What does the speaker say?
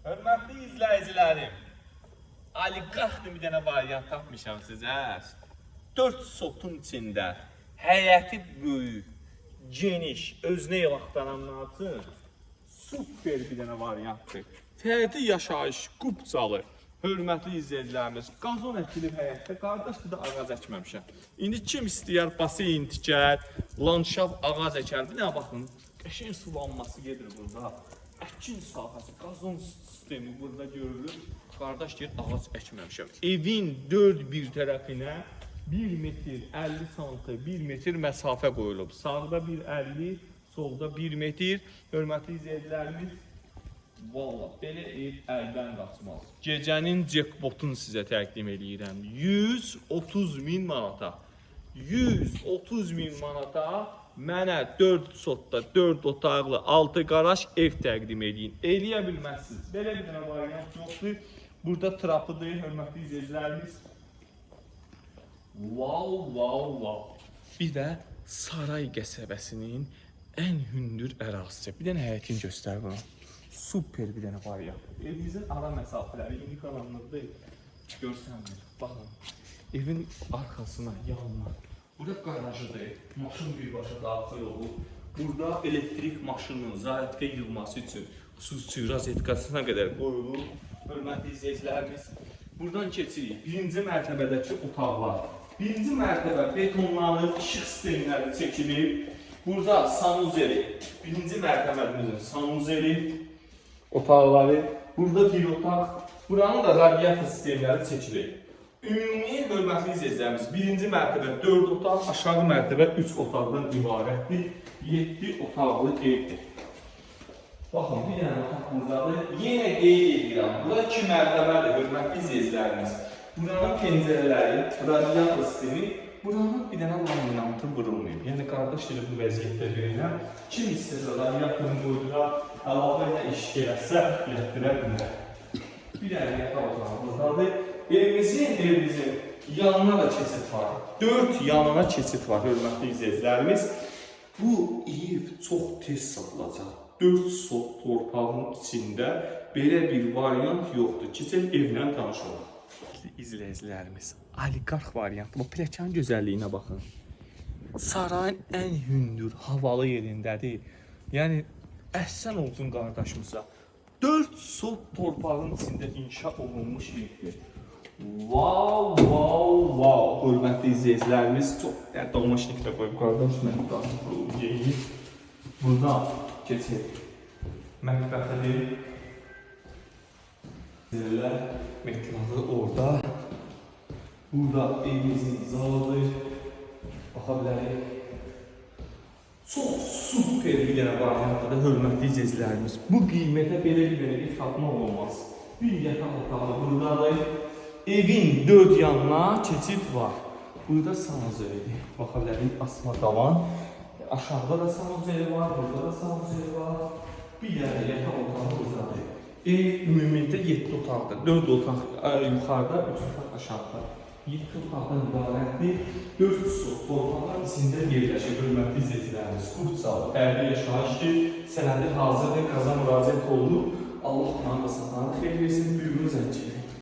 Hörmətli izləyicilərim, oliqarx bir dənə variant tapmışam sizə. 4 sotun içində həyəti böyük, geniş, özünə ev axtaranlar üçün super bir dənə variantdır. Fərdi yaşayış, qubcalı. Hörmətli izləyicilərimiz, qazon əkilib həyətdə, qardaş bir də ağac əkməmişəm. İndi kim istəyər baseyn tikər, landşaft ağac əkər. Bir dənə baxın, qəşəng sulanması gedir burada. Əkin sahəsi, qazon sistemi burada görülür. Qardaş deyir, ağac əkməmişəm. Evin 4 bir tərəfinə 1 metr 50 santı, 1 metr məsafə qoyulub. Sağda 1,50, solda 1 metr. Hörmətli izləyicilərimiz, valla belə ev əldən qaçmaz. Gecənin jackpotunu sizə təqdim edirəm. 130 min manata. 130 min manata mənə 4 sotda, 4 otaqlı, 6 qaraj ev təqdim edin. Eləyə bilməzsiniz. Belə bir dənə variant yoxdur. Burada trapıdır, hörmətli izləyicilərimiz. Wow. Bir də Saray qəsəbəsinin ən hündür ərazisi. Bir dənə həyətini göstər bana. Super bir dənə variant. Evimizin ara məsafələri indi qaranlıqdır. Görsənmir. Baxın. Evin arxasına, yanına. Burada qarajıdır. Maşın birbaşa daxil olur. Burada elektrik maşının zayitkə yığması üçün xüsusi rozetkasına qədər qoyulur. Hörmətli izləyicilərimiz, buradan keçirik. Birinci mərtəbədəki otaqlar. Birinci mərtəbə betonlanıb, işıq sistemləri çəkilir. Burada sanuzeli. Birinci mərtəbədimizin sanuzeli otaqları. Burada bir otaq. Buranın da radiator sistemləri çəkilir. Ümumi hörmətli izləyicilərimiz, birinci mərtəbə 4 otaq, aşağı mərtəbə 3 otaqdan ibarətdir. 7 otaqlı evdir. Baxın, bir dənə otaq buradadır. Yenə qeyd edirəm, burada 2 mərtəbədir, hörmətli izləyicilərimiz. Buranın pəncərələri, radiator sistemi, buranın bir dənə laminantı vurulmayıb. Yəni, qardaş deyil bu vəziyyətdə verirəm. Kim istəsə radiatorunu qoydura, əlavə ilə iş eləsə, gətirə bilər. Bir dənə yatağı otağı buradadır. Evimizin yanına da keçid var. 4 yanına keçid var, hörmətli izləyicilərimiz. Bu ev çox tez satılacaq. 4 sot torpağın içində belə bir variant yoxdur. Keçək evlə tanış olaq. İzləyicilərimiz, oliqarx variantı. Bu pləkanın gözəlliyinə baxın. Sarayın ən hündür, havalı yerindədir. Yəni, əhsən olsun qardaşımıza. 4 sot torpağın içində inşa olunmuş evdir. Wow. Hörmətli izləyicilərimiz, çox domaşniklə qoyub qardaş, mən qeyib. Buradan keçək. Mətbəxədir. Mətbəxə orada. Burada evimizin zalıdır. Baxa bilərik. Çox super bir dənə variantdır, hörmətli izləyicilərimiz. Bu qiymətə belə bir dənə ev tapmaq olmaz. Bir yataq otağı buradadır. Evin 4 yanına keçid var. Burada sanuzelidir. Baxa bilərik, asma tavan. Aşağıda da sanuzeli var, burada da sanuzeli var. Bir dənə yataq otağı buradadır. Ev ümumiyyətlə 7 otaqdır. 4 otaq yuxarıda, 3 otaq aşağıda. 7 otaqdan ibarətdir. 4 sot torpaqlar içində yerləşir, hörmətli izləyicilərimiz. Qubcalı, fərdi yaşayışdır. Sənədi hazırdır, qaza müraciət olunur. Allah qanında satanı xeyir versin, büyüğünü zəncə.